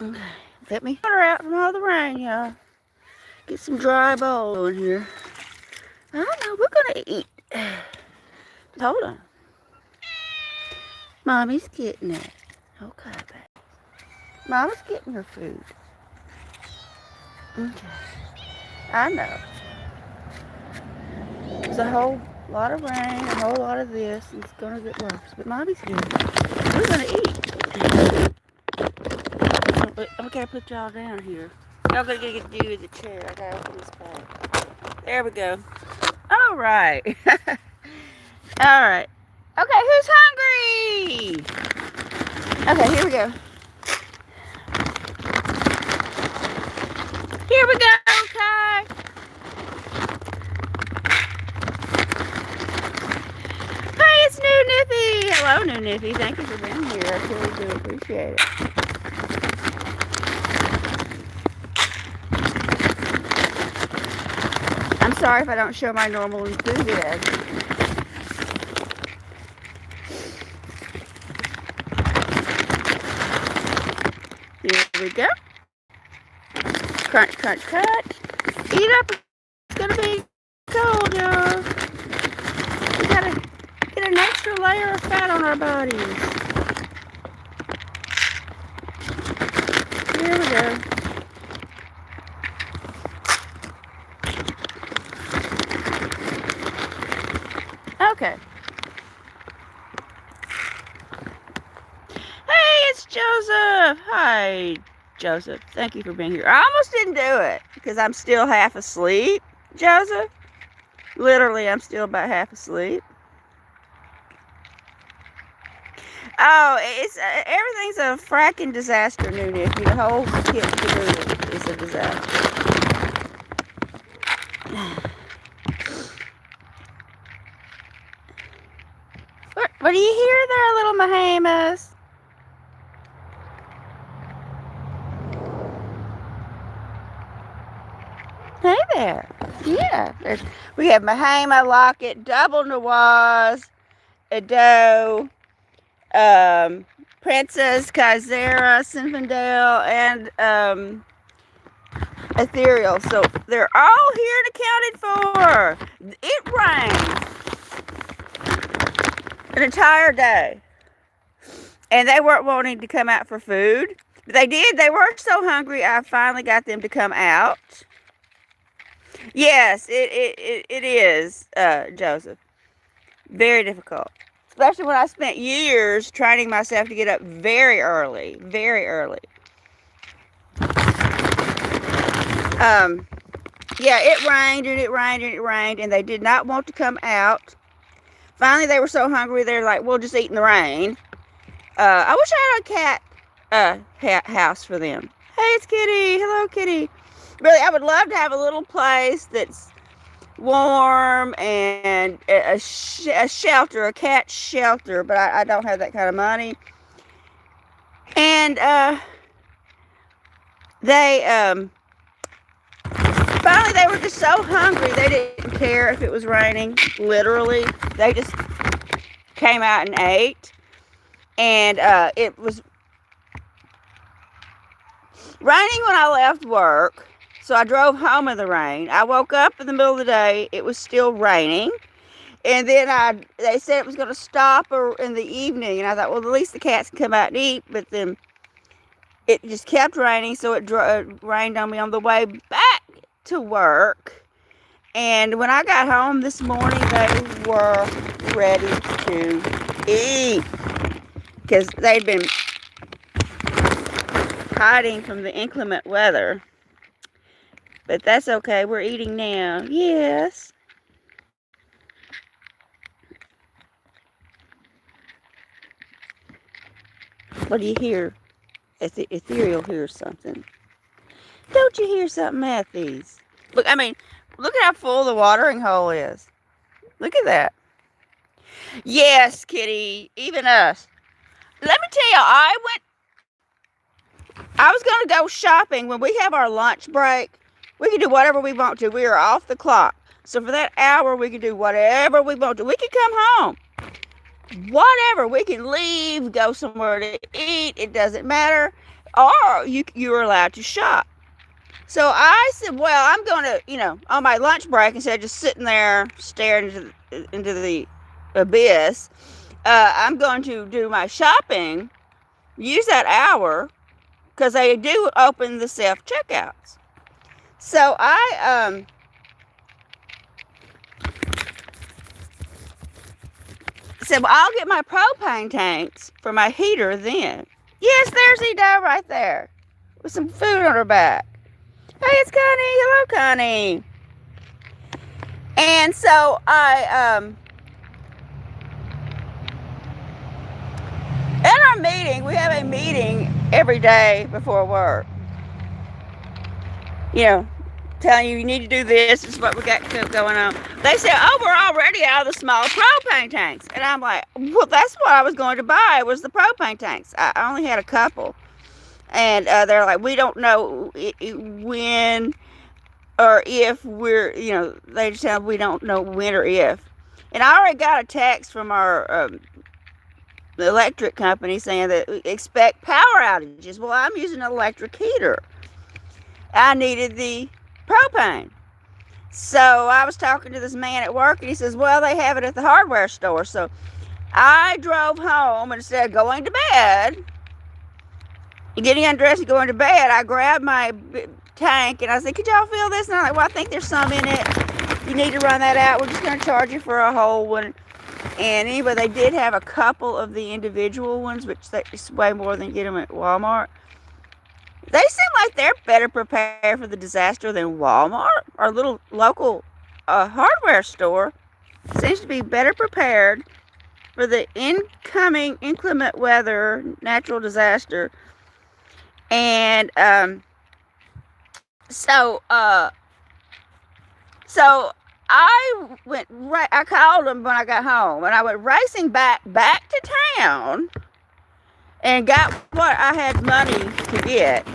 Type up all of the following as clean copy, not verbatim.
Okay, let me water out from all the rain, y'all. Get some dry bowl in here. I don't know, we're gonna eat. Hold on. Mommy's getting it. Okay, babe. Mama's getting her food. Okay. I know. There's a whole lot of rain, a whole lot of this, and it's gonna get worse. But Mommy's good. We're gonna eat. I'm gonna put y'all down here. Y'all gonna get to do the chair. I gotta open this bag. There we go. All right. All right. Okay, who's hungry? Okay, here we go. Here we go, Kai. Hey, it's New Niffy. Hello, New Niffy. Thank you for being here. I really do appreciate it. I'm sorry if I don't show my normal enthusiasm. Here we go. Crunch, crunch, crunch. Eat up. It's gonna be cold, y'all. We gotta get an extra layer of fat on our bodies. Here we go. Okay. Hey, it's Joseph. Hi, Joseph. Thank you for being here. I almost didn't do it because I'm still half asleep, Joseph. Literally, I'm still about half asleep. Oh, it's everything's a fracking disaster, New Nicky. The whole kit caboodle is a disaster. What do you hear there, little Mahamas? Hey there. Yeah. We have Mahama, Locket, Double Nawaz, Ado, Princess, Kaizera, Sinfandel, and Ethereal. So they're all here and accounted for. It rained an entire day. And they weren't wanting to come out for food. But they did. They were so hungry, I finally got them to come out. Yes, it is, Joseph. Very difficult. Especially when I spent years training myself to get up very early. Very early. Yeah, it rained and it rained and it rained, and they did not want to come out. Finally, they were so hungry, they're like, we'll just eat in the rain. I wish I had a cat house for them. Hey, it's Kitty. Hello, Kitty. Really, I would love to have a little place that's warm and a shelter, a cat shelter, but I don't have that kind of money. And they finally, they were just so hungry, they didn't care if it was raining, literally. They just came out and ate. And it was raining when I left work, so I drove home in the rain. I woke up in the middle of the day, it was still raining. And then they said it was going to stop in the evening, and I thought, well, at least the cats can come out and eat. But then it just kept raining, so it rained on me on the way back to work. And when I got home this morning, they were ready to eat because they'd been hiding from the inclement weather. But that's okay, we're eating now. Yes. What do you hear? Ethereal hears something. Don't you hear something at these? Look, I mean, look at how full the watering hole is. Look at that. Yes, Kitty, even us. Let me tell you, I was going to go shopping. When we have our lunch break, we can do whatever we want to. We are off the clock. So for that hour, we can do whatever we want to. We can come home. Whatever. We can leave, go somewhere to eat. It doesn't matter. or you were allowed to shop. So I said, well, I'm going to, on my lunch break, instead of just sitting there staring into the abyss, I'm going to do my shopping, use that hour, because they do open the self checkouts. So I said, well, I'll get my propane tanks for my heater then. Yes, there's Edo right there with some food on her back. Hey, it's Connie. Hello, Connie. And so in our meeting, we have a meeting every day before work. Telling you need to do this. This is what we got going on. They said, oh, we're already out of the small propane tanks. And I'm like, well, that's what I was going to buy, was the propane tanks. I only had a couple. And they're like, we don't know when or if we're, they just said we don't know when or if. And I already got a text from our electric company saying that we expect power outages. Well, I'm using an electric heater. I needed the propane. So I was talking to this man at work, and he says, well, they have it at the hardware store. So I drove home, and instead of going to bed, getting undressed and going to bed, I grabbed my tank, and I said, could y'all feel this? And I'm like, well, I think there's some in it. You need to run that out. We're just going to charge you for a whole one. And anyway, they did have a couple of the individual ones, which is way more than you get them at Walmart. They seem like they're better prepared for the disaster than Walmart. Our little local hardware store seems to be better prepared for the incoming inclement weather, natural disaster. And so I called them when I got home, and I went racing back to town and got what I had money to get.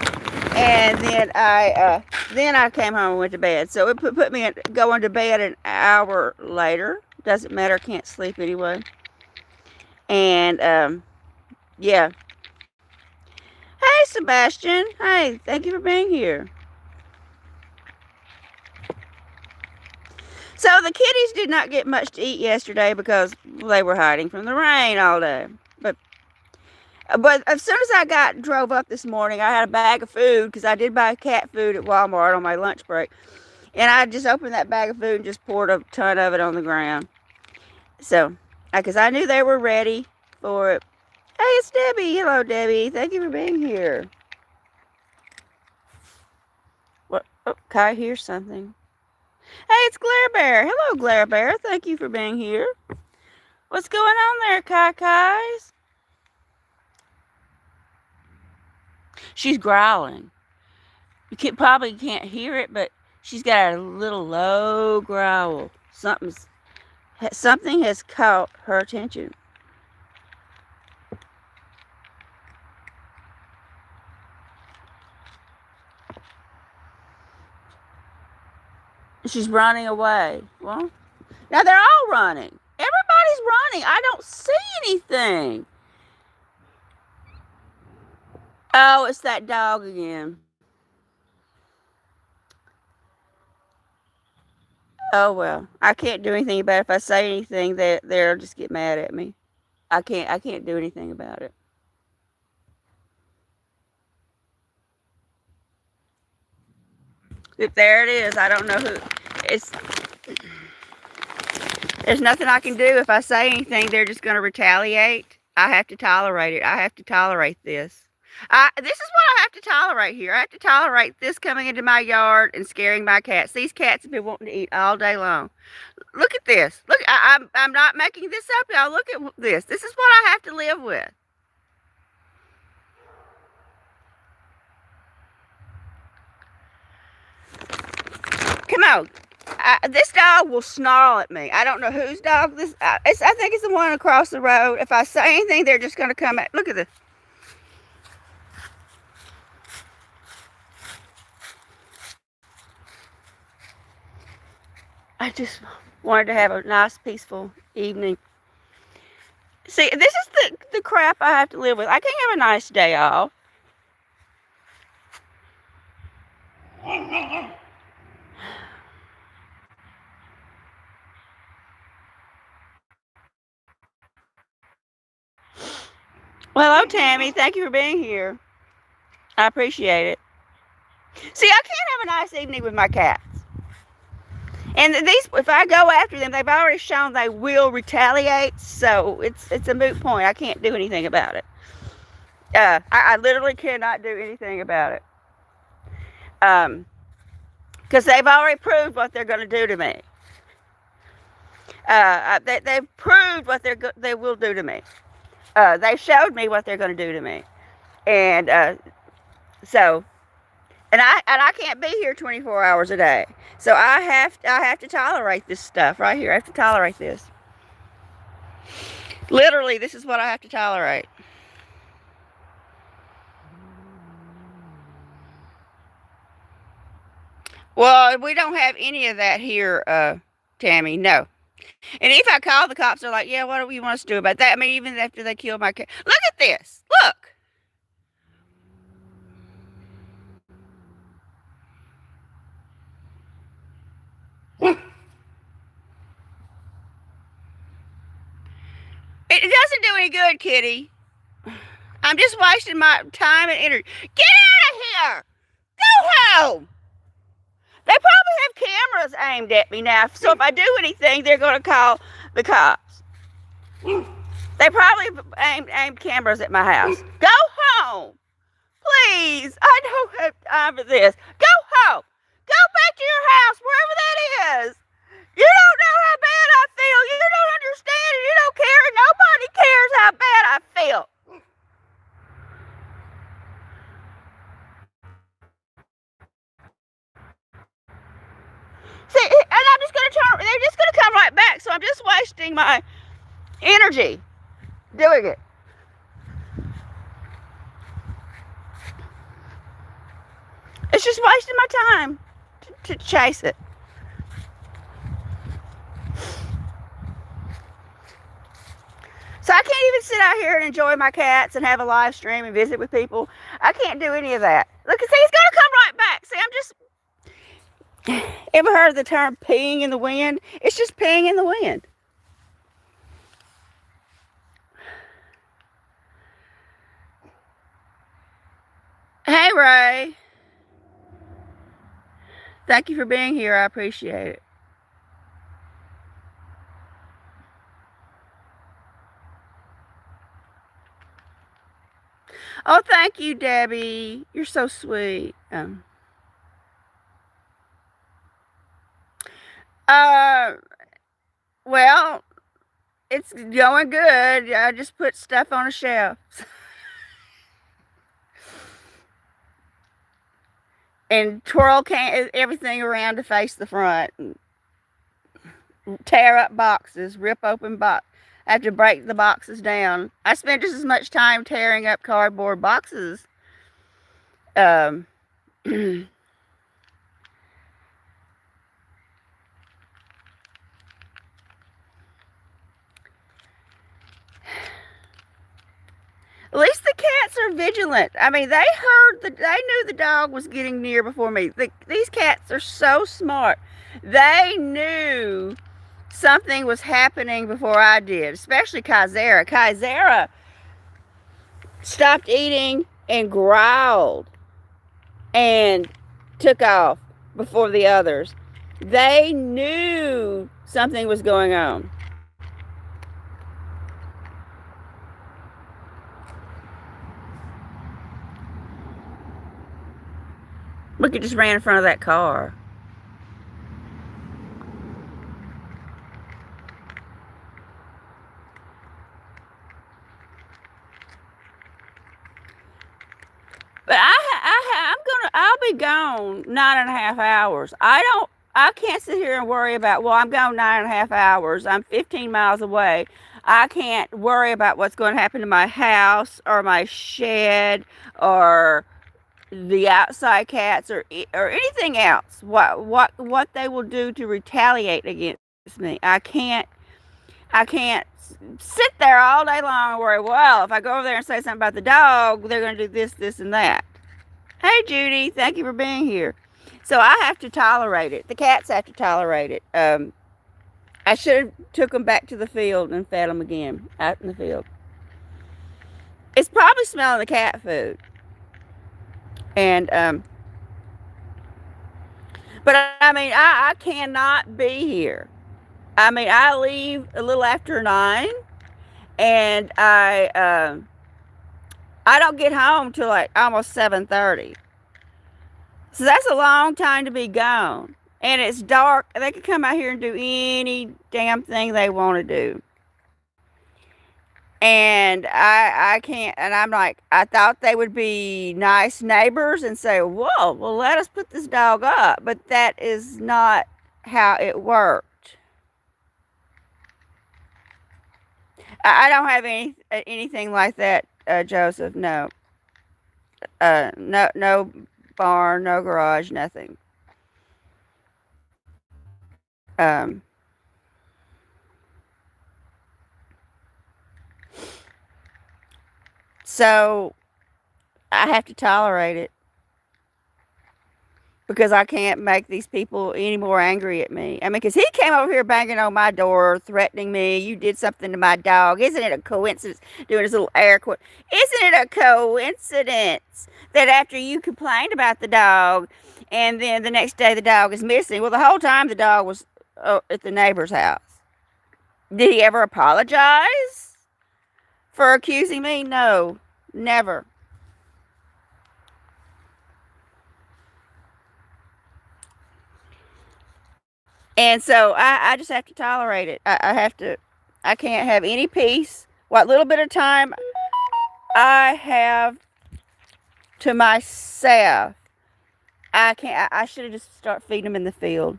And then I came home and went to bed. So it put me going to bed an hour later. Doesn't matter, can't sleep anyway. And yeah. Hey, Sebastian. Hey, thank you for being here. So the kitties did not get much to eat yesterday because they were hiding from the rain all day. But as soon as I drove up this morning, I had a bag of food, because I did buy cat food at Walmart on my lunch break. And I just opened that bag of food and just poured a ton of it on the ground. So, because I knew they were ready for it. Hey, it's Debbie. Hello, Debbie. Thank you for being here. What? Oh, Kai hears something. Hey, it's Glare Bear. Hello, Glare Bear. Thank you for being here. What's going on there, Kais? She's growling. You probably can't hear it, but she's got a little low growl. Something has caught her attention. She's running away. Well, now they're all running. Everybody's running. I don't see anything. Oh, it's that dog again. Oh, well, I can't do anything about it. If I say anything, they'll just get mad at me. I can't do anything about it. If there it is, I don't know who. There's nothing I can do. If I say anything, they're just going to retaliate. I have to tolerate it. I have to tolerate this. This is what I have to tolerate here. I have to tolerate this coming into my yard and scaring my cats. These cats have been wanting to eat all day long. Look at this. Look, I'm not making this up, y'all. Look at this. This is what I have to live with. Come on. This dog will snarl at me. I don't know whose dog this. I think it's the one across the road. If I say anything, they're just going to come at. Look at this. I just wanted to have a nice, peaceful evening. See, this is the crap I have to live with. I can't have a nice day off. Well, hello, Tammy. Thank you for being here. I appreciate it. See, I can't have a nice evening with my cats. And these, if I go after them, they've already shown they will retaliate. So it's a moot point. I can't do anything about it. I literally cannot do anything about it. Because they've already proved what they're going to do to me. They've proved what they will do to me. They showed me what they're going to do to me, and so, and I can't be here 24 hours a day. So I have to tolerate this stuff right here. I have to tolerate this. Literally, this is what I have to tolerate. Well, we don't have any of that here, Tammy. No. And if I call the cops, they're like, "Yeah, what do you want us to do about that?" I mean, even after they kill my cat. Look at this. Look. It doesn't do any good, kitty. I'm just wasting my time and energy. Get out of here! Go home! They probably have cameras aimed at me now, so if I do anything, they're going to call the cops. They probably aimed cameras at my house. Go home! Please! I don't have time for this. Go home! Go back to your house, wherever that is! You don't know how bad I feel. You don't understand it. You don't care. Nobody cares how bad I feel. See, and I'm just going to turn, they're just going to come right back. So I'm just wasting my energy doing it. It's just wasting my time to chase it. So I can't even sit out here and enjoy my cats and have a live stream and visit with people. I can't do any of that. Look, see, he's going to come right back. See, I'm just... Ever heard of the term peeing in the wind? It's just peeing in the wind. Hey, Ray. Thank you for being here. I appreciate it. Oh, thank you, Debbie. You're so sweet. Well, it's going good. I just put stuff on a shelf. And twirl everything around to face the front. Tear up boxes, rip open boxes. I have to break the boxes down. I spend just as much time tearing up cardboard boxes. At least the cats are vigilant. I mean, they knew the dog was getting near before me. These cats are so smart. They knew something was happening before I did, especially Kaizera. Kaizera stopped eating and growled and took off before the others. They knew something was going on. Look, it just ran in front of that car. But I'll be gone 9.5 hours. I can't sit here and worry about, well, I'm gone 9.5 hours. I'm 15 miles away. I can't worry about what's going to happen to my house or my shed or the outside cats or anything else. What they will do to retaliate against me. I can't sit there all day long and worry, well, if I go over there and say something about the dog, they're going to do this, this, and that. Hey, Judy, thank you for being here. So I have to tolerate it. The cats have to tolerate it. I should have took them back to the field and fed them again out in the field. It's probably smelling the cat food. And but I mean, I cannot be here. I mean, I leave a little after 9, and I don't get home till like almost 7:30. So that's a long time to be gone. And it's dark. They can come out here and do any damn thing they want to do. And I can't, and I'm like, I thought they would be nice neighbors and say, whoa, well, let us put this dog up. But that is not how it worked. I don't have anything like that, Joseph. No. No barn, no garage, nothing. Um, so I have to tolerate it because I can't make these people any more angry at me. I mean, because he came over here banging on my door, threatening me. You did something to my dog. Isn't it a coincidence? Doing his little air quote. Isn't it a coincidence that after you complained about the dog, and then the next day the dog is missing? Well, the whole time the dog was at the neighbor's house. Did he ever apologize for accusing me? No, never. And so I just have to tolerate it. I have to, I can't have any peace. What little bit of time I have to myself, I can't, I should have just start feeding them in the field.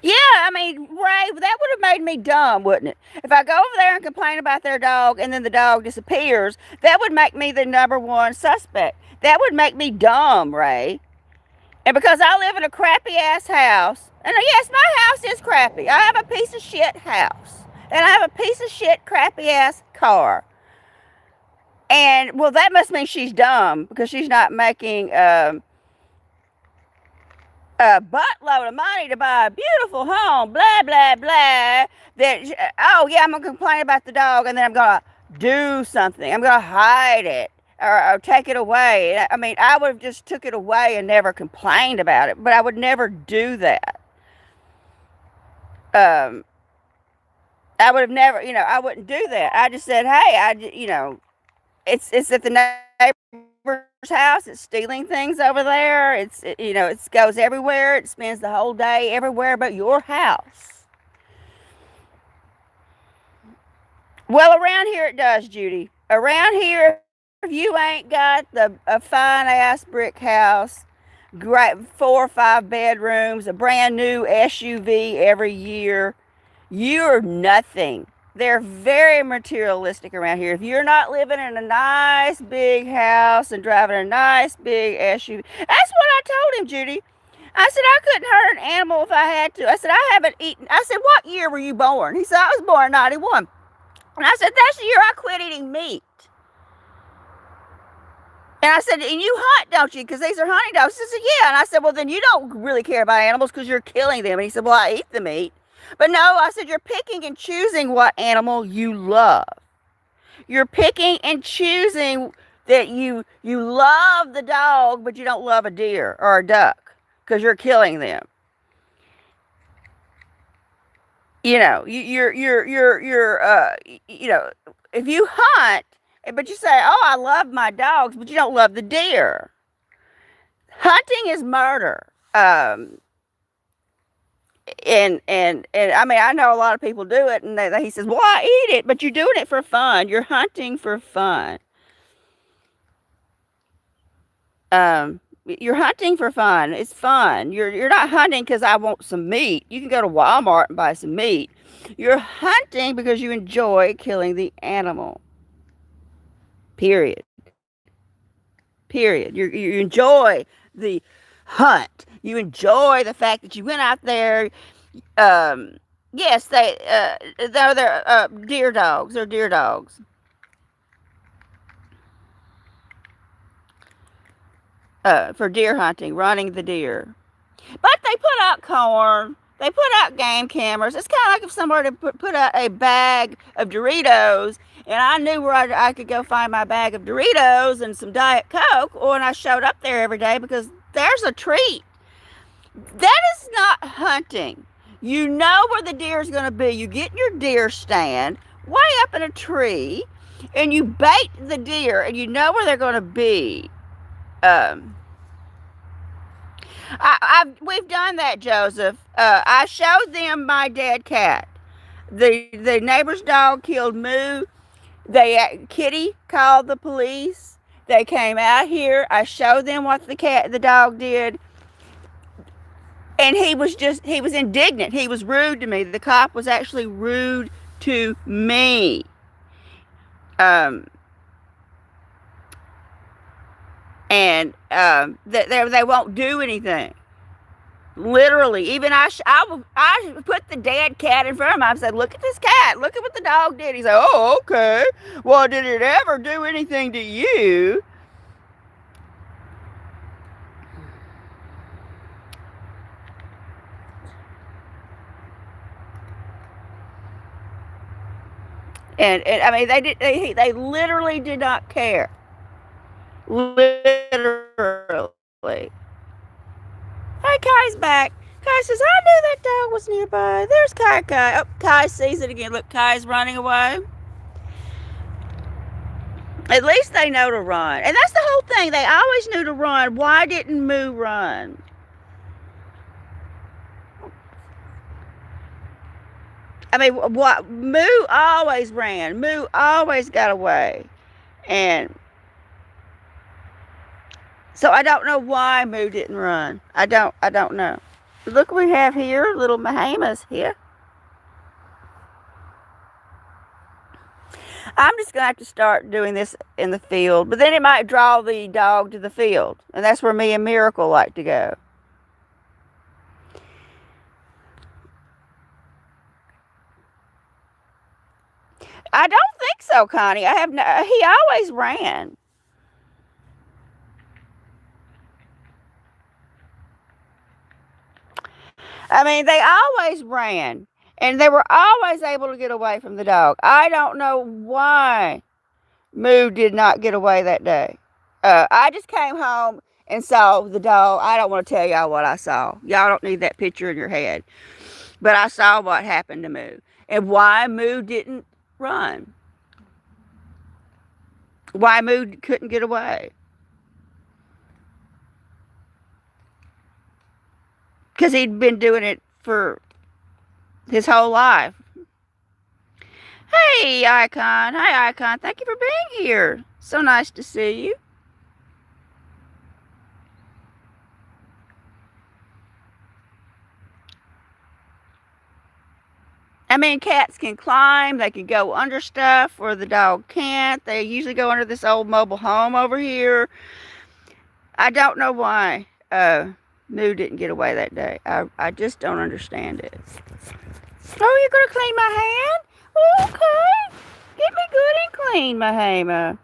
Yeah, I mean, Ray, that would have made me dumb, wouldn't it? If I go over there and complain about their dog and then the dog disappears, that would make me the number one suspect. That would make me dumb, Ray. And because I live in a crappy ass house, and yes, my house is crappy. I have a piece of shit house. And I have a piece of shit crappy ass car. And well, that must mean she's dumb because she's not making a buttload of money to buy a beautiful home, blah, blah, blah. That, oh, yeah, I'm going to complain about the dog and then I'm going to do something. I'm going to hide it or take it away. I mean, I would have just took it away and never complained about it, but I would never do that. Um, I would have never, I wouldn't do that. I just said, hey, it's at the neighbor's house. It's stealing things over there. It goes everywhere. It spends the whole day everywhere but your house. Well, around here it does, Judy. Around here, if you ain't got a fine ass brick house, great 4 or 5 bedrooms, a brand new SUV every year, you're nothing. They're very materialistic around here. If you're not living in a nice big house and driving a nice big SUV, that's what I told him, Judy. I said I couldn't hurt an animal if I had to. I said I haven't eaten. I said, what year were you born? He said I was born in 91. And I said that's the year I quit eating meat. And I said, and you hunt, don't you? Because these are hunting dogs. He said, yeah. And I said, well, then you don't really care about animals because you're killing them. And he said, well, I eat the meat. But no, I said, you're picking and choosing what animal you love. You're picking and choosing that you love the dog, but you don't love a deer or a duck because you're killing them. If you hunt, but you say, oh, I love my dogs, but you don't love the deer. Hunting is murder. And I mean, I know a lot of people do it, and he says, well, I eat it, but you're doing it for fun. You're hunting for fun. You're hunting for fun. It's fun. You're not hunting because I want some meat. You can go to Walmart and buy some meat. You're hunting because you enjoy killing the animal. Period. Period. You enjoy the hunt. You enjoy the fact that you went out there. Um, yes, they're deer dogs. They're deer dogs. For deer hunting, running the deer. But they put out corn. They put out game cameras. It's kind of like if somebody put out a bag of Doritos, and I knew where I could go find my bag of Doritos and some Diet Coke, and I showed up there every day because there's a treat. That is not hunting. You know where the deer is going to be. You get your deer stand way up in a tree, and you bait the deer, and you know where they're going to be. We've done that, Joseph. I showed them my dead cat. The neighbor's dog killed Moo. Kitty called the police. They came out here. I showed them what the dog did. And he was indignant. He was rude to me. The cop was actually rude to me. They won't do anything. Literally, even I put the dead cat in front of him. I said, "Look at this cat. Look at what the dog did." He said, "Oh, okay. Well, did it ever do anything to you?" And I mean, they literally did not care. Literally. Hey, Kai's back. Kai says, "I knew that dog was nearby." There's Kai. Oh, Kai sees it again. Look, Kai's running away. At least they know to run. And that's the whole thing. They always knew to run. Why didn't Moo run? I mean, what? Moo always ran. Moo always got away. And so I don't know why Moo didn't run. I don't know. Look what we have here. Little Mahama's here. I'm just going to have to start doing this in the field. But then it might draw the dog to the field. And that's where me and Miracle like to go. I don't think so, Connie. He always ran. I mean, they always ran. And they were always able to get away from the dog. I don't know why Moo did not get away that day. I just came home and saw the dog. I don't want to tell y'all what I saw. Y'all don't need that picture in your head. But I saw what happened to Moo. And why Moo didn't run. Why Moo couldn't get away. Because he'd been doing it for his whole life. Hey, Icon. Hi, Icon. Thank you for being here. So nice to see you. I mean, cats can climb. They can go under stuff where the dog can't. They usually go under this old mobile home over here. I don't know why Moo didn't get away that day. I just don't understand it. Oh, you're going to clean my hand? Okay. Get me good and clean, Mahama.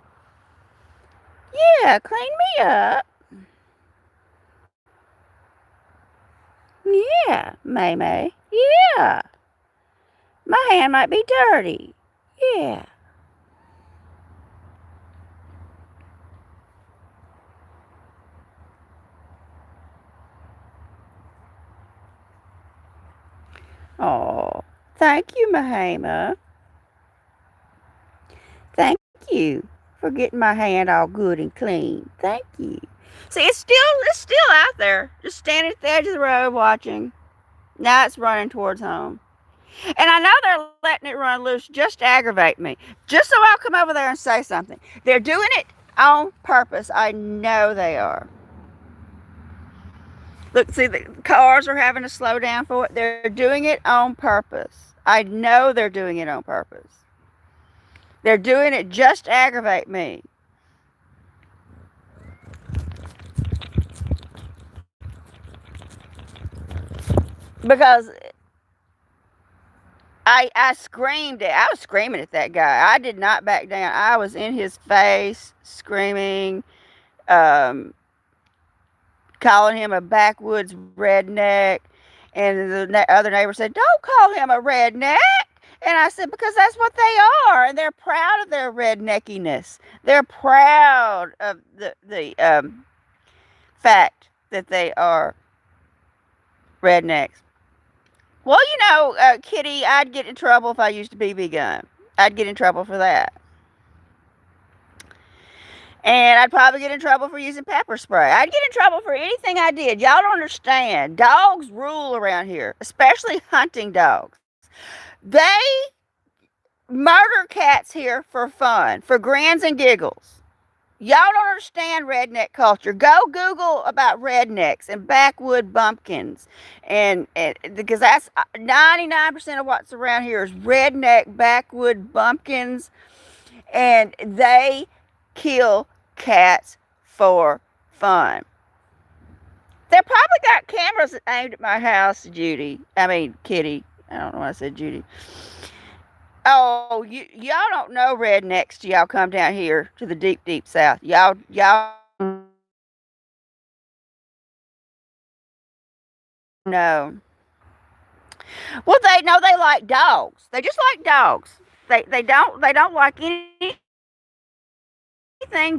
Yeah, clean me up. Yeah, May. Yeah. My hand might be dirty. Yeah. Oh, thank you, Mahama. Thank you for getting my hand all good and clean. Thank you. See, it's still out there, just standing at the edge of the road watching. Now it's running towards home. And I know they're letting it run loose just to aggravate me. Just so I'll come over there and say something. They're doing it on purpose. I know they are. Look, see, the cars are having to slow down for it. They're doing it on purpose. I know they're doing it on purpose. They're doing it just to aggravate me. because I screamed at, I was screaming at that guy. I did not back down. I was in his face screaming, um, calling him a backwoods redneck. And the other neighbor said, "Don't call him a redneck." And I said, "Because that's what they are, and they're proud of their redneckiness. They're proud of the fact that they are rednecks." Well, Kitty, I'd get in trouble if I used a BB gun. I'd get in trouble for that. And I'd probably get in trouble for using pepper spray. I'd get in trouble for anything I did. Y'all don't understand. Dogs rule around here, especially hunting dogs. They murder cats here for fun, for grins and giggles. Y'all don't understand redneck culture. Go Google about rednecks and backwood bumpkins, and because that's 99% of what's around here is redneck backwood bumpkins, and they kill cats for fun. They probably got cameras aimed at my house, Judy. I mean, Kitty. I don't know why I said Judy. Oh, y'all don't know rednecks till y'all come down here to the deep, deep south. Y'all know. Well, they know they like dogs. They just like dogs. They don't like anything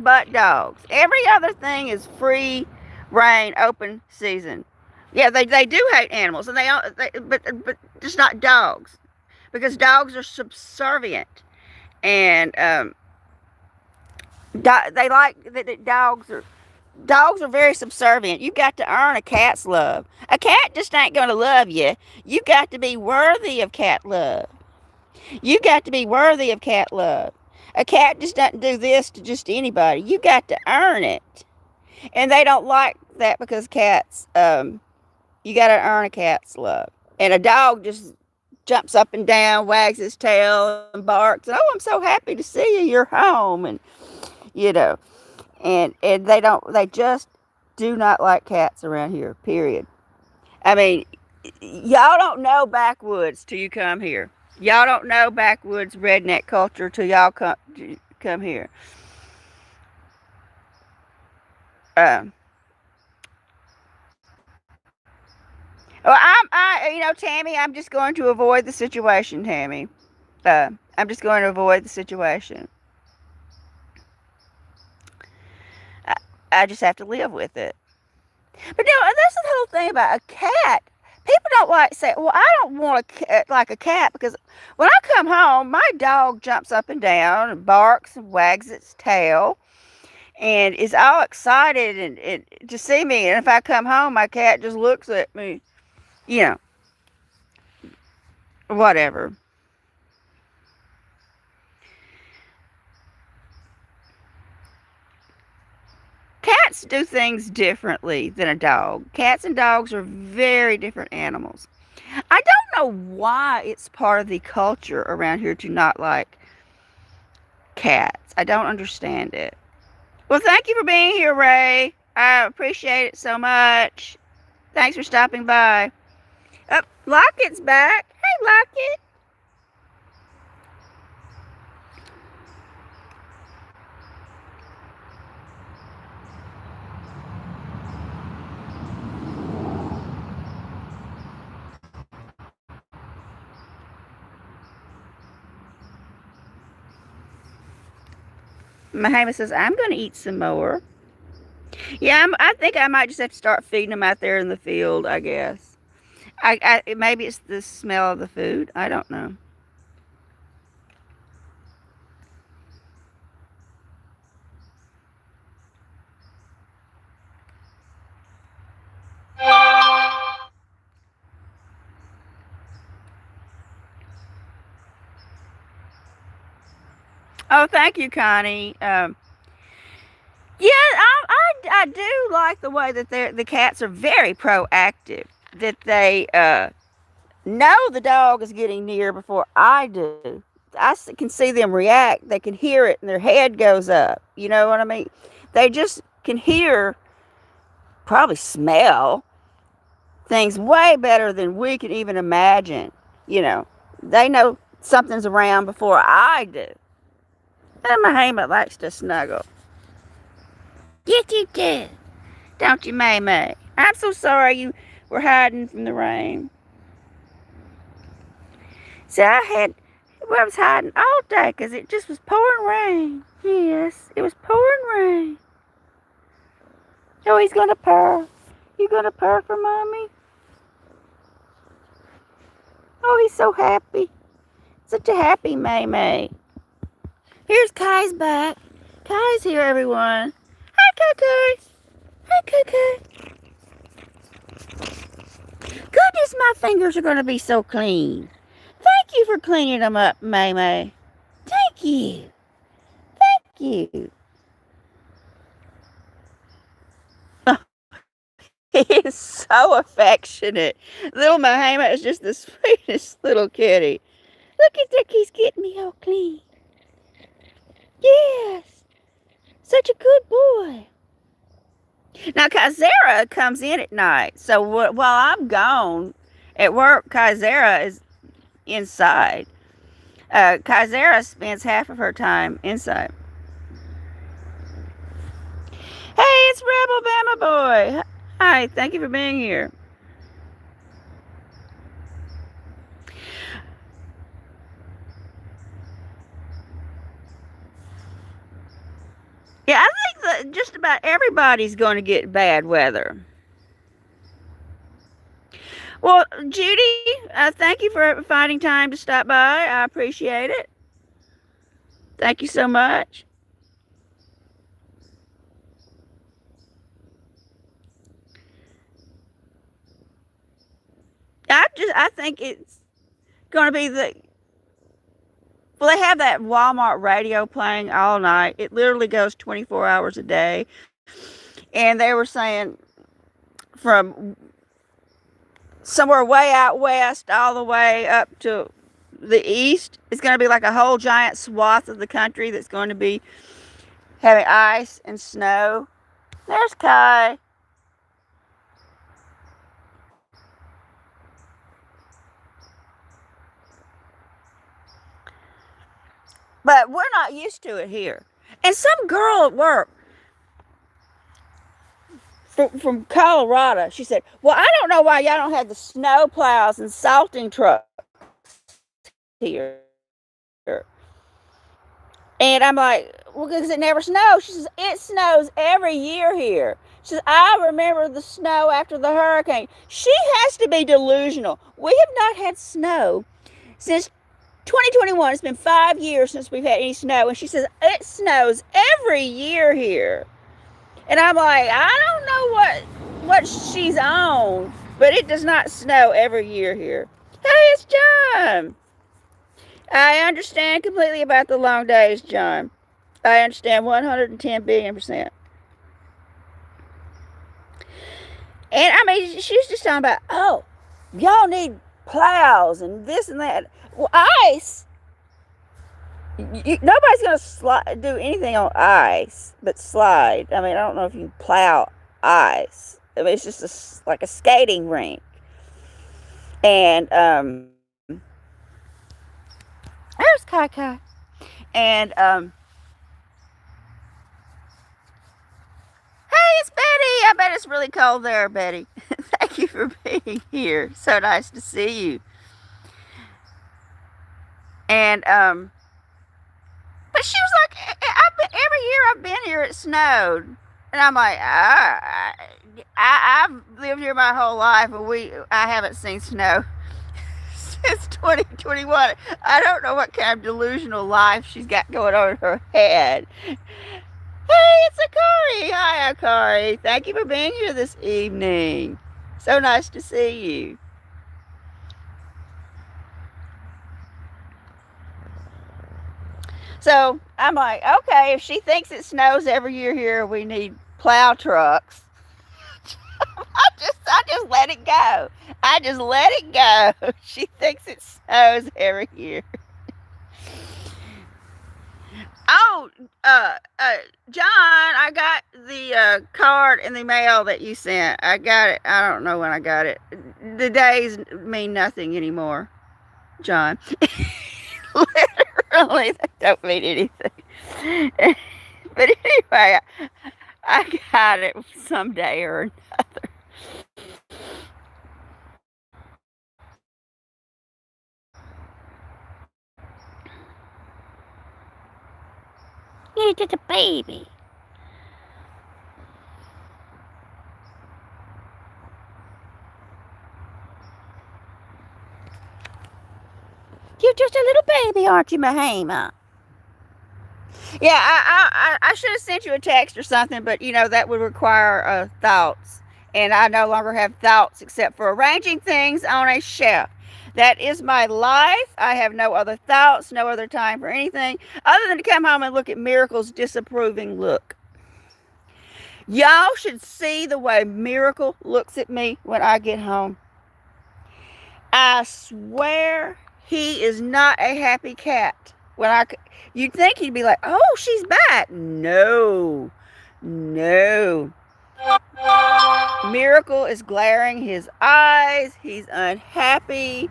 but dogs. Every other thing is free reign, open season. Yeah, they do hate animals, and but just not dogs, because dogs are subservient, and they like that dogs are very subservient. You got to earn a cat's love. A cat just ain't gonna love you. You got to be worthy of cat love. You got to be worthy of cat love. A cat just doesn't do this to just anybody. You got to earn it. And they don't like that because cats, you got to earn a cat's love. And a dog just jumps up and down, wags his tail, and barks. And, "Oh, I'm so happy to see you. You're home." And, you know, and they just do not like cats around here, period. I mean, y'all don't know backwoods till you come here. Y'all don't know backwoods redneck culture till y'all come here. Um, well, Tammy, I'm just going to avoid the situation, Tammy. I'm just going to avoid the situation. I just have to live with it. But no, that's the whole thing about a cat. People don't like say, "Well, I don't want like a cat," because when I come home, my dog jumps up and down and barks and wags its tail and is all excited and to see me. And if I come home, my cat just looks at me, you know, whatever. Cats do things differently than a dog. Cats and dogs are very different animals. I don't know why it's part of the culture around here to not like cats. I don't understand it. Well, thank you for being here, Ray. I appreciate it so much. Thanks for stopping by. Oh, Locket's back. Hey, Locket. Mahama says, "I'm going to eat some more." Yeah, I think I might just have to start feeding them out there in the field, I guess. Maybe it's the smell of the food. I don't know. Oh, thank you, Connie. Yeah, I do like the way that the cats are very proactive. That they know the dog is getting near before I do. Can see them react. They can hear it, and their head goes up. You know what I mean? They just can hear, probably smell things way better than we can even imagine. You know, they know something's around before I do. And Mahama likes to snuggle. Yes, you do. Don't you, May May? I'm so sorry you were hiding from the rain. So I was hiding all day because it just was pouring rain. Yes, it was pouring rain. Oh, he's gonna purr. You gonna purr for Mommy? Oh, he's so happy. Such a happy May May. Here's Kai's back. Kai's here, everyone. Hi, Kai. Hi, Kai. Goodness, my fingers are gonna be so clean. Thank you for cleaning them up, May May. Thank you. Thank you. He is so affectionate. Little Mahama is just the sweetest little kitty. Look at he's getting me all clean. Yes, such a good boy. Now, Kaizera comes in at night. So while I'm gone at work, Kaizera is inside. Kaizera spends half of her time inside. Hey, it's Rebel Bama Boy. Hi, thank you for being here. Yeah, I think that just about everybody's going to get bad weather. Well, Judy, thank you for finding time to stop by. I appreciate it. Thank you so much. I think it's going to be well, they have that Walmart radio playing all night. It literally goes 24 hours a day. And they were saying from somewhere way out west all the way up to the east, it's going to be like a whole giant swath of the country that's going to be having ice and snow. There's Kai. But we're not used to it here. And some girl at work from Colorado, she said, well, I don't know why y'all don't have the snow plows and salting trucks here. And I'm like, well, because it never snows. She says, it snows every year here. She says, I remember the snow after the hurricane. She has to be delusional. We have not had snow since 2021. It's been 5 years since we've had any snow. And she says, it snows every year here. And I'm like, I don't know what she's on, but it does not snow every year here. Hey, it's John. I understand completely about the long days, John. I understand 110 billion%. And I mean, she was just talking about, oh, y'all need plows and this and that. Well, ice. Nobody's going to do anything on ice but slide. I mean, I don't know if you can plow ice. I mean, it's just like a skating rink. And there's Kai. And hey, it's Betty. I bet it's really cold there, Betty. Thank you for being here. So nice to see you. And but she was like, every year I've been here, it snowed. And I'm like, I've lived here my whole life, and I haven't seen snow since 2021. I don't know what kind of delusional life she's got going on in her head. Hey, it's Akari. Hi, Akari. Thank you for being here this evening. So nice to see you. So I'm like, okay, if she thinks it snows every year here, we need plow trucks. I just let it go. I just let it go. She thinks it snows every year. Oh, uh, uh, John, I got the card in the mail that you sent. I got it. I don't know when I got it. The days mean nothing anymore, John. Literally, they don't mean anything. But anyway, I got it someday or another. You're just a baby. You're just a little baby, aren't you, Mahima? Yeah, I should have sent you a text or something, but that would require thoughts, and I no longer have thoughts except for arranging things on a shelf. That is my life. I have no other thoughts, no other time for anything other than to come home and look at Miracle's disapproving look. Y'all should see the way Miracle looks at me when I get home. I swear he is not a happy cat. You'd think he'd be like, "Oh, she's back." No, no. Miracle is glaring his eyes. He's unhappy.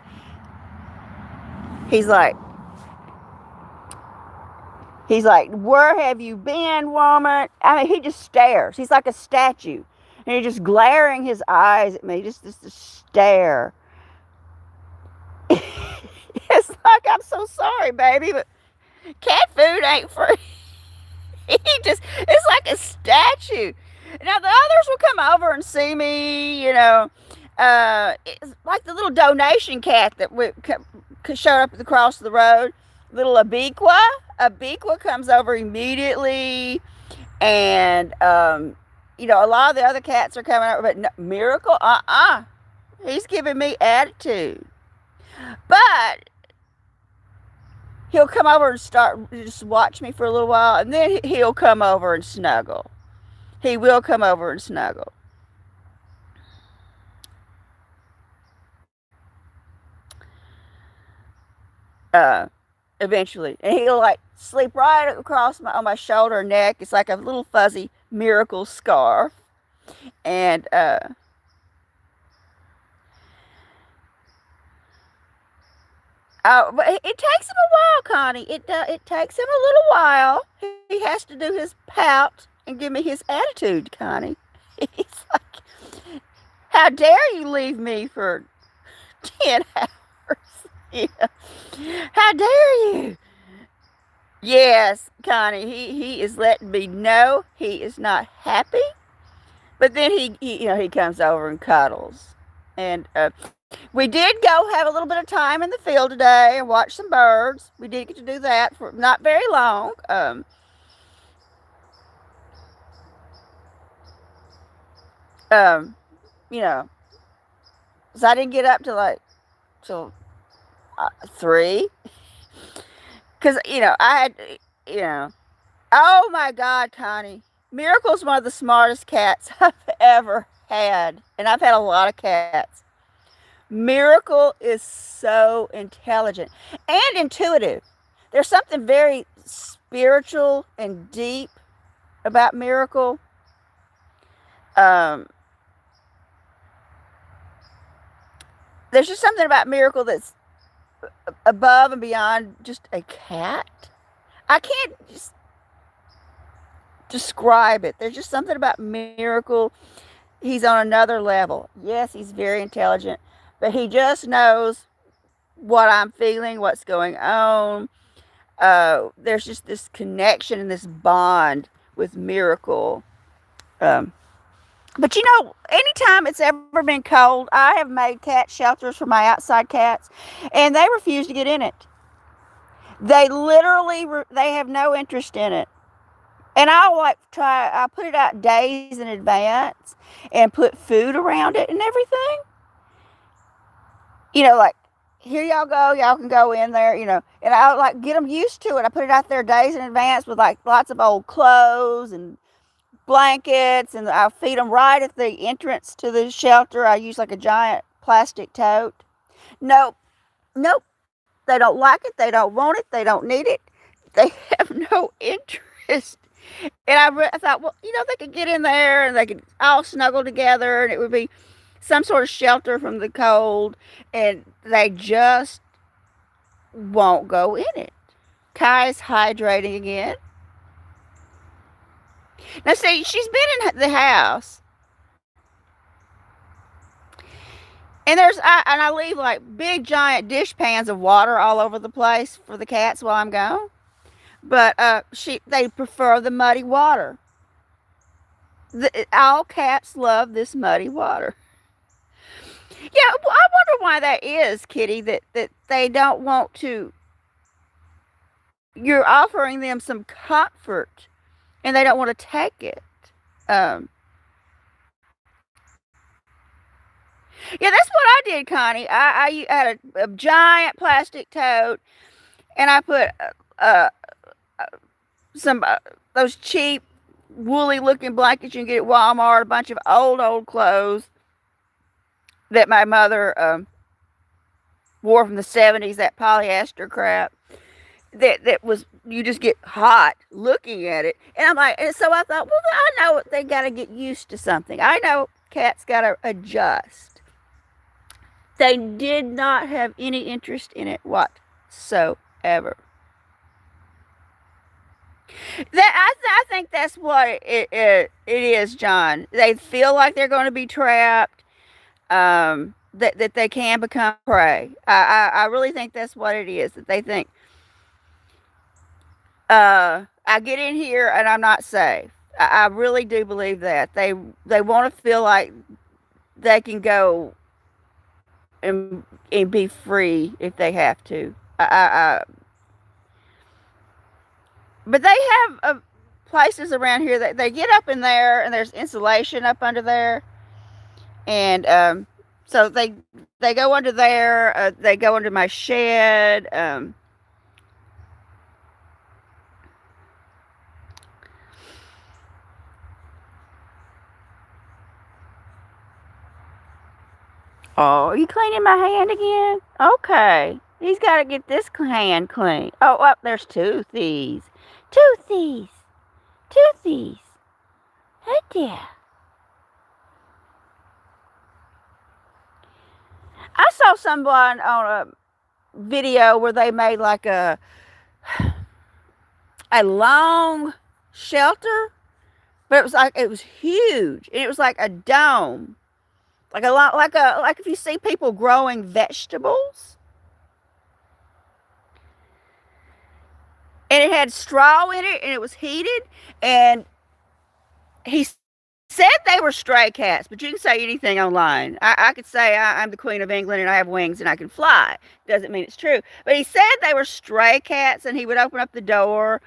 He's like, "Where have you been, woman?" I mean, he just stares. He's like a statue, and he's just glaring his eyes at me, just a stare. It's like, I'm so sorry, baby, but cat food ain't free. It's like a statue. Now the others will come over and see me, it's like the little donation cat that showed up across the road, little Abiqua. Abiqua comes over immediately, and a lot of the other cats are coming over, but no, Miracle, he's giving me attitude. But he'll come over and just watch me for a little while, and then he'll come over and snuggle. He will come over and snuggle. Uh, Eventually, and he'll like sleep right across on my shoulder and neck. It's like a little fuzzy Miracle scarf, and but it takes him a while, Connie. It takes him a little while. He has to do his pout and give me his attitude, Connie. He's like, "How dare you leave me for 10 hours? Yeah. How dare you?" Yes, Connie. He is letting me know he is not happy. But then he comes over and cuddles, and we did go have a little bit of time in the field today and watch some birds. We did get to do that for not very long. Um, you know, so I didn't get up till 3, because I had you know. Oh my God, Connie, Miracle's one of the smartest cats I've ever had, and I've had a lot of cats. Miracle is so intelligent and intuitive. There's something very spiritual and deep about Miracle. Um, there's just something about Miracle that's above and beyond just a cat. I can't just describe it. There's just something about Miracle. He's on another level. Yes, he's very intelligent, but he just knows what I'm feeling, what's going on. There's just this connection and this bond with Miracle. Um, but anytime it's ever been cold, I have made cat shelters for my outside cats, and they refuse to get in it. They literally, they have no interest in it. And I put it out days in advance and put food around it and everything. Like, here y'all go, y'all can go in there, and I like get them used to it. I put it out there days in advance with like lots of old clothes and blankets, and I feed them right at the entrance to the shelter. I use like a giant plastic tote. Nope, nope. They don't like it. They don't want it. They don't need it. they have no interest. And I thought, well, they could get in there and they could all snuggle together and it would be some sort of shelter from the cold. And they just won't go in it. Kai is hydrating again. Now, see, she's been in the house. And I leave like big giant dish pans of water all over the place for the cats while I'm gone. But they prefer the muddy water. All cats love this muddy water. Yeah, well, I wonder why that is, Kitty, that they don't want to. You're offering them some comfort and they don't want to take it. Um, yeah, that's what I did, Connie. I had a giant plastic tote and I put some those cheap woolly looking blankets you can get at Walmart, a bunch of old clothes that my mother wore from the 70s, that polyester crap that was, you just get hot looking at it. And I'm like, and so I thought, well, I know they got to get used to something. I know cats got to adjust. They did not have any interest in it whatsoever. I think that's what it is, John. They feel like they're going to be trapped, that they can become prey. I really think that's what it is, that they think, I get in here and I'm not safe. I really do believe that. They want to feel like they can go and be free if they have to. But they have places around here that they get up in there, and there's insulation up under there, and so they go under there. They go under my shed. Oh, are you cleaning my hand again? Okay. He's got to get this hand clean. Oh, there's Toothies. Toothies. Toothies. Hey there. I saw someone on a video where they made like a long shelter, but it was huge, and it was like a dome. Like if you see people growing vegetables. And it had straw in it, and it was heated, and he said they were stray cats, but you can say anything online. I could say I'm the Queen of England and I have wings and I can fly. Doesn't mean it's true. But he said they were stray cats, and he would open up the door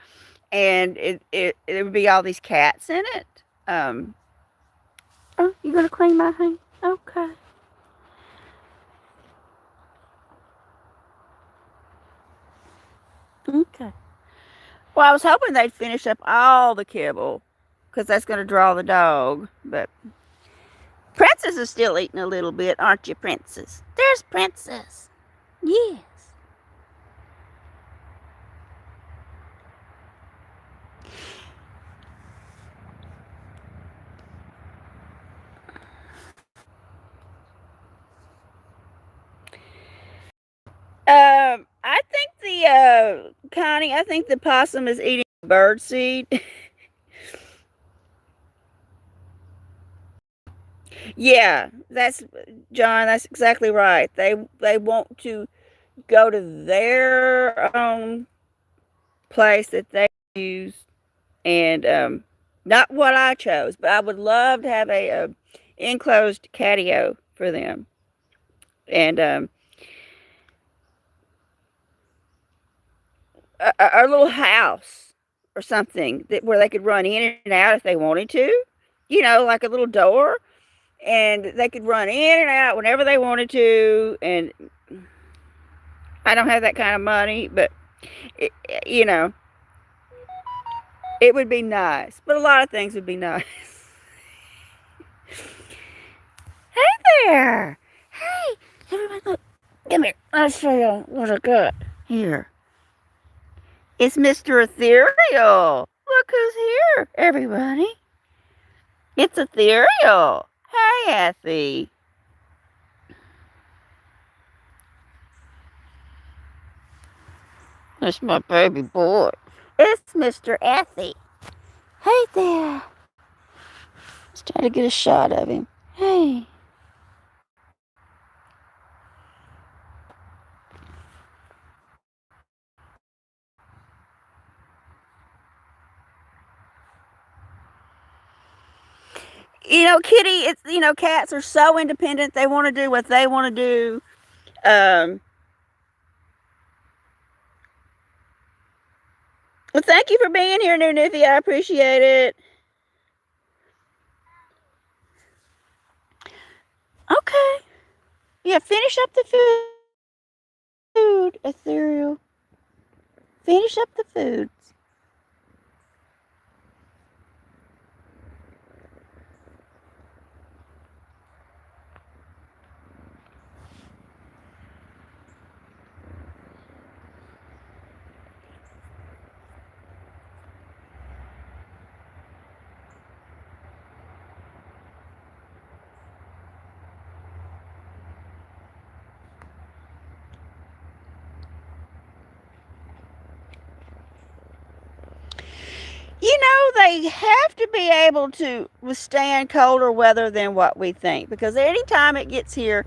and it would be all these cats in it. Oh, you gonna clean my hand? Okay. Okay. Well, I was hoping they'd finish up all the kibble, because that's going to draw the dog. But Princess is still eating a little bit, aren't you, Princess? There's Princess. Yes. I think Connie, I think the possum is eating bird seed. Yeah, John, that's exactly right. They want to go to their own place that they use, and not what I chose, but I would love to have a enclosed catio for them, and a little house or something where they could run in and out if they wanted to, like a little door, and they could run in and out whenever they wanted to. And I don't have that kind of money, but it, you know, it would be nice. But a lot of things would be nice. Hey there! Hey, everybody, look. Come here. I'll show you what I got here. It's Mr. Ethereal. Look who's here, everybody. It's Ethereal. Hey, Effie. That's my baby boy. It's Mr. Effie. Hey there. Let's try to get a shot of him. Hey. Kitty, cats are so independent. They want to do what they want to do. Well, thank you for being here, New Niffy. I appreciate it. Okay. Yeah, finish up the food, Ethereal. Finish up the food. They have to be able to withstand colder weather than what we think, because anytime it gets here,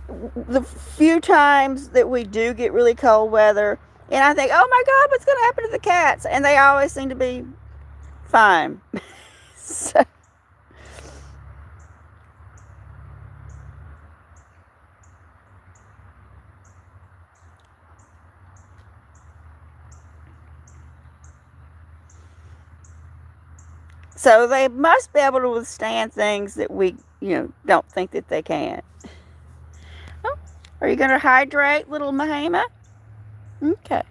the few times that we do get really cold weather, and I think, oh my God, what's going to happen to the cats? And they always seem to be fine. so, so they must be able to withstand things that we, don't think that they can. Oh, are you going to hydrate, little Mahima? Okay.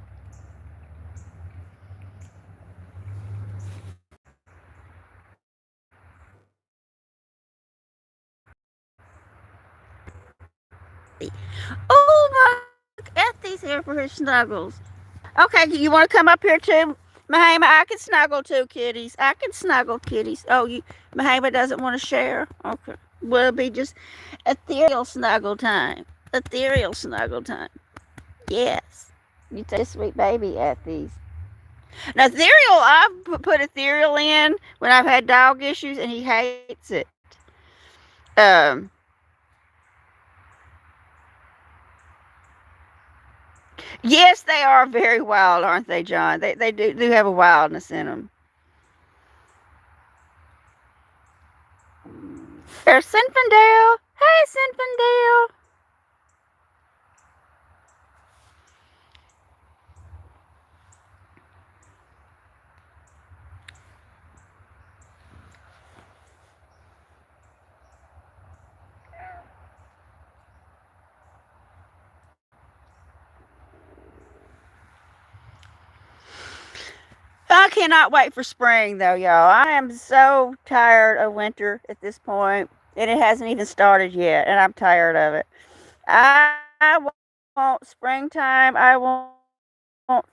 Oh my, Ethy's here for her snuggles. Okay, you want to come up here too, Mahima? I can snuggle too, kitties. I can snuggle, kitties. Oh, Mahima doesn't want to share? Okay. Well, it'll be just ethereal snuggle time. Ethereal snuggle time. Yes. You take a sweet baby at these. Now, ethereal, I've put ethereal in when I've had dog issues, and he hates it. Um, yes, they are very wild, aren't they, John? They do have a wildness in them. There's Sinfandale. Hey, Sinfandale. I cannot wait for spring, though, y'all. I am so tired of winter at this point, and it hasn't even started yet, and I'm tired of it. I want springtime. I want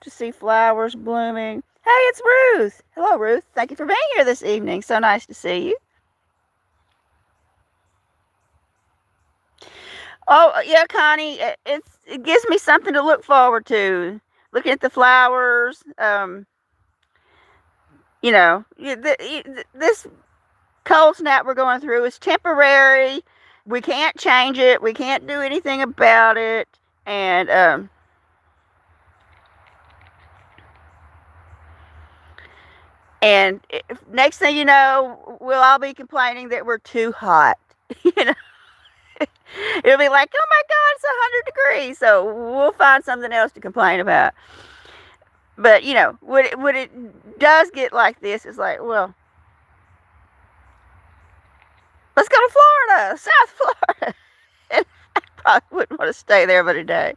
to see flowers blooming. Hey, it's Ruth. Hello, Ruth. Thank you for being here this evening. So nice to see you. Oh, yeah, Connie. It gives me something to look forward to. Looking at the flowers. This cold snap we're going through is temporary. We can't change it. We can't do anything about it. And next thing you know, we'll all be complaining that we're too hot. you know, it'll be like, oh my God, it's 100 degrees. So we'll find something else to complain about. But when it does get like this, it's like, well, let's go to Florida, South Florida. And I probably wouldn't want to stay there but a day.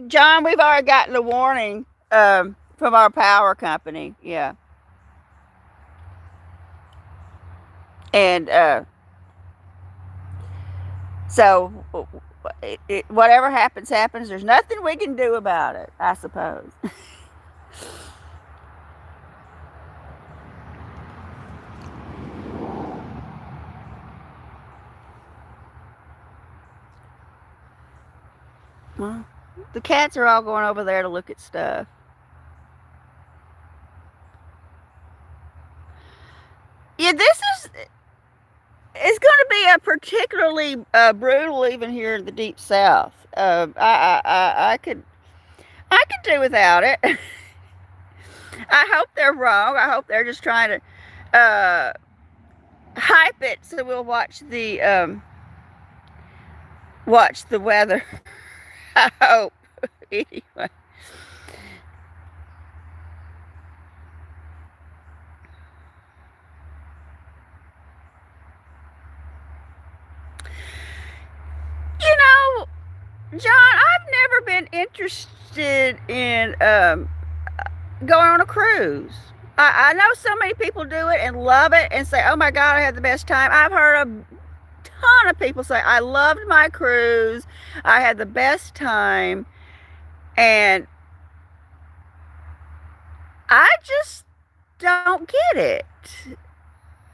John, we've already gotten a warning from our power company. Yeah. And So whatever happens, happens. There's nothing we can do about it, I suppose. Well, the cats are all going over there to look at stuff. Yeah, this is it's going to be a particularly brutal even here in the deep south. I could do without it. I hope they're wrong. I hope they're just trying to hype it so we'll watch the weather. I hope. Anyway. You know, John, I've never been interested in going on a cruise. I know so many people do it and love it and say, oh my God, I had the best time. I've heard a ton of people say, I loved my cruise. I had the best time. And I just don't get it.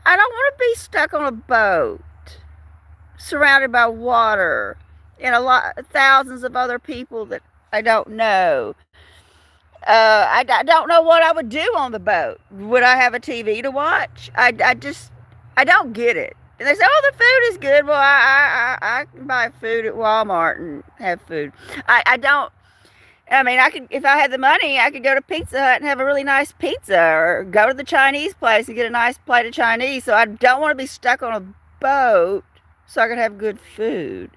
I don't want to be stuck on a boat surrounded by water and thousands of other people that I don't know. I don't know what I would do on the boat. Would I have a TV to watch? I don't get it. And they say, oh, the food is good. Well, I can buy food at Walmart and have food. I don't. I mean, I could, if I had the money, I could go to Pizza Hut and have a really nice pizza, or go to the Chinese place and get a nice plate of Chinese. So I don't want to be stuck on a boat so I can have good food.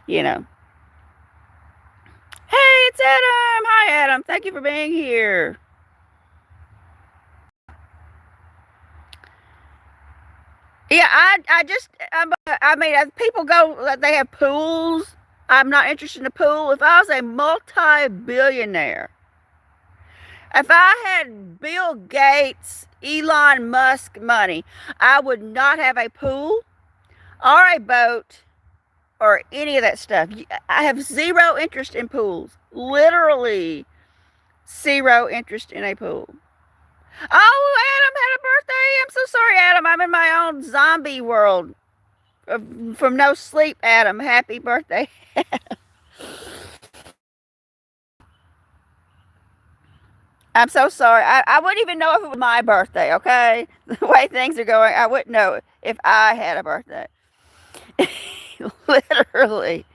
You know. Hey, it's Adam. Hi, Adam. Thank you for being here. Yeah, I mean, people go, they have pools. I'm not interested in a pool. If I was a multi-billionaire, if I had Bill Gates, Elon Musk money, I would not have a pool or a boat or any of that stuff. I have zero interest in pools. Literally zero interest in a pool. Oh, Adam had a birthday. I'm so sorry, Adam. I'm in my own zombie world from no sleep, Adam. Happy birthday. I'm so sorry. I wouldn't even know if it was my birthday, okay? The way things are going, I wouldn't know if I had a birthday. Literally.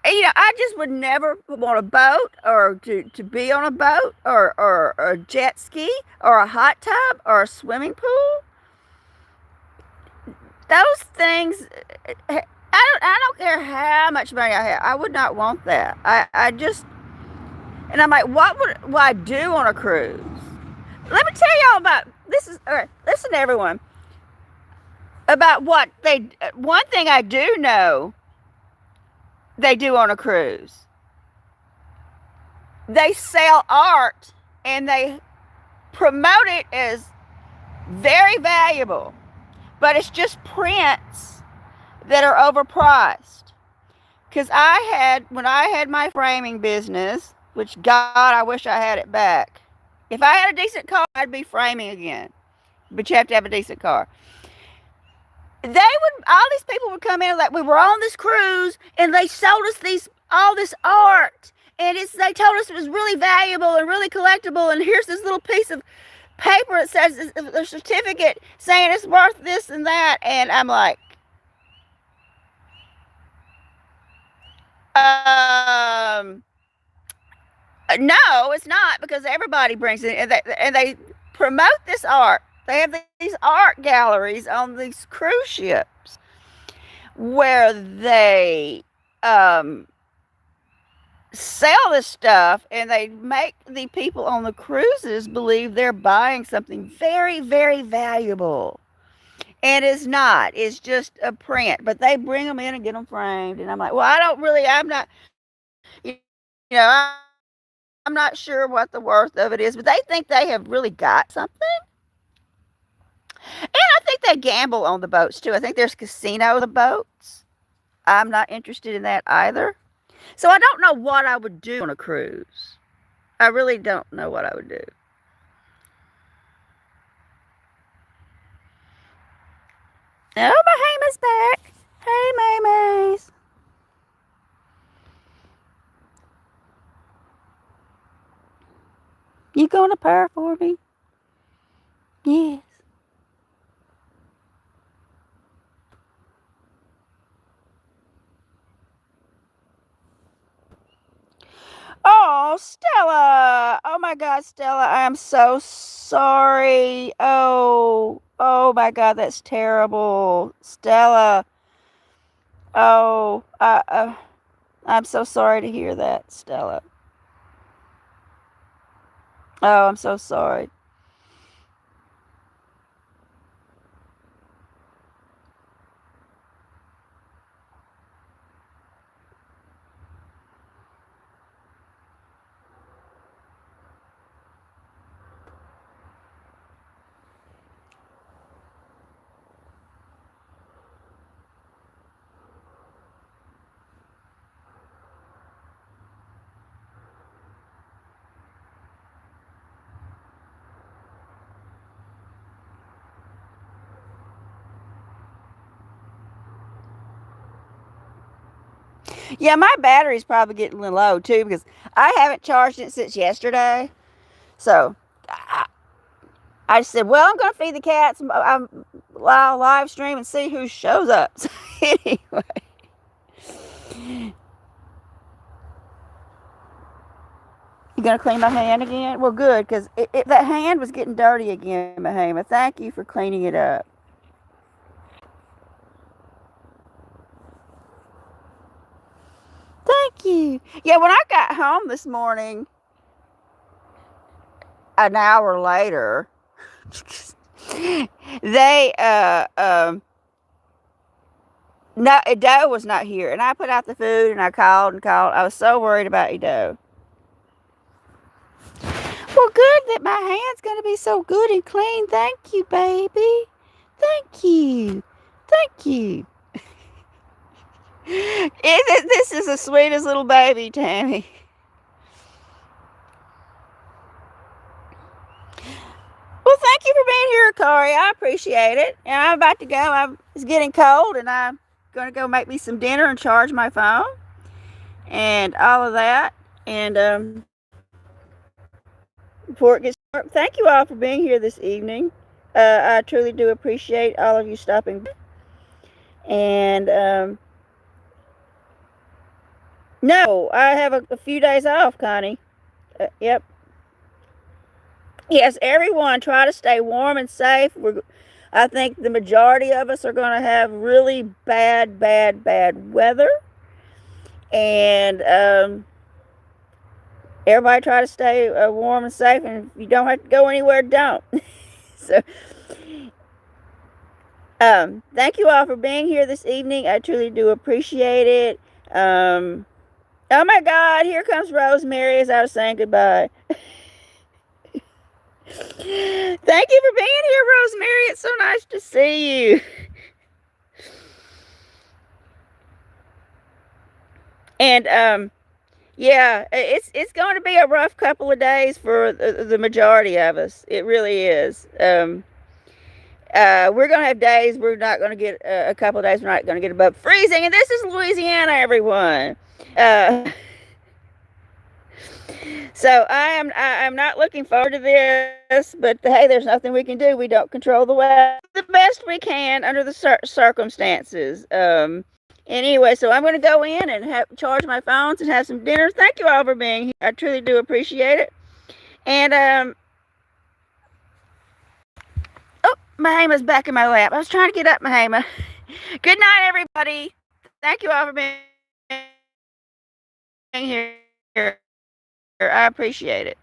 I just would never want a boat or to be on a boat or a jet ski or a hot tub or a swimming pool. Those things, I don't care how much money I have. I would not want that. I just, and I'm like, what would I do on a cruise? Let me tell y'all about, this is, all right, listen to everyone, about one thing I do know they do on a cruise. They sell art and they promote it as very valuable, but it's just prints that are overpriced. Because when I had my framing business, which God, I wish I had it back. If I had a decent car, I'd be framing again. But you have to have a decent car. All these people would come in and like, we were on this cruise and they sold us all this art. And they told us it was really valuable and really collectible. And here's this little piece of paper that says a certificate saying it's worth this and that. And I'm like, no, it's not, because everybody brings it, and they promote this art. They have these art galleries on these cruise ships where they sell this stuff, and they make the people on the cruises believe they're buying something very, very valuable. And it's not. It's just a print. But they bring them in and get them framed. And I'm like, well, I'm not, you know, I'm not sure what the worth of it is. But they think they have really got something. And I think they gamble on the boats, too. I think there's casino on the boats. I'm not interested in that either. So I don't know what I would do on a cruise. I really don't know what I would do. Oh, Mahama's back. Hey, Maymays. You going to purr for me? Yes. Oh, Stella. Oh my God, Stella. I am so sorry. Oh my God, that's terrible. Stella. Oh, I'm so sorry to hear that, Stella. Oh, I'm so sorry. Yeah, my battery's probably getting a little low too because I haven't charged it since yesterday. So I said, well, I'm going to feed the cats. I'll live stream and see who shows up. So anyway, you going to clean my hand again? Well, good, because that hand was getting dirty again, Mahama. Thank you for cleaning it up. Thank you. Yeah, when I got home this morning, an hour later, they no, Edo was not here, and I put out the food and I called and called. I was so worried about Edo. Well, good that my hand's gonna be so good and clean. Thank you, baby. Thank you. Thank you. This is the sweetest little baby, Tammy. Well, thank you for being here, Corey. I appreciate it. And I'm about to go. It's getting cold, and I'm going to go make me some dinner and charge my phone and all of that. And before it gets dark, thank you all for being here this evening. I truly do appreciate all of you stopping by. And no, I have a few days off, Connie. Yep. Yes, everyone, try to stay warm and safe. I think the majority of us are going to have really bad, bad, bad weather. And everybody try to stay warm and safe. And if you don't have to go anywhere, don't. So, thank you all for being here this evening. I truly do appreciate it. Oh my God, here comes Rosemary as I was saying goodbye. Thank you for being here, Rosemary. It's so nice to see you. And yeah, it's going to be a rough couple of days for the majority of us. It really is. We're going to have days we're not going to get a couple of days we're not going to get above freezing, and this is Louisiana, everyone. So I'm not looking forward to this, but hey, there's nothing we can do. We don't control the weather. The best we can under the circumstances. Anyway, so I'm going to go in and charge my phones and have some dinner. Thank you all for being here. I truly do appreciate it. And oh, Mahama's back in my lap. I was trying to get up, Mahama. Good night, everybody. Thank you all for being here. I appreciate it.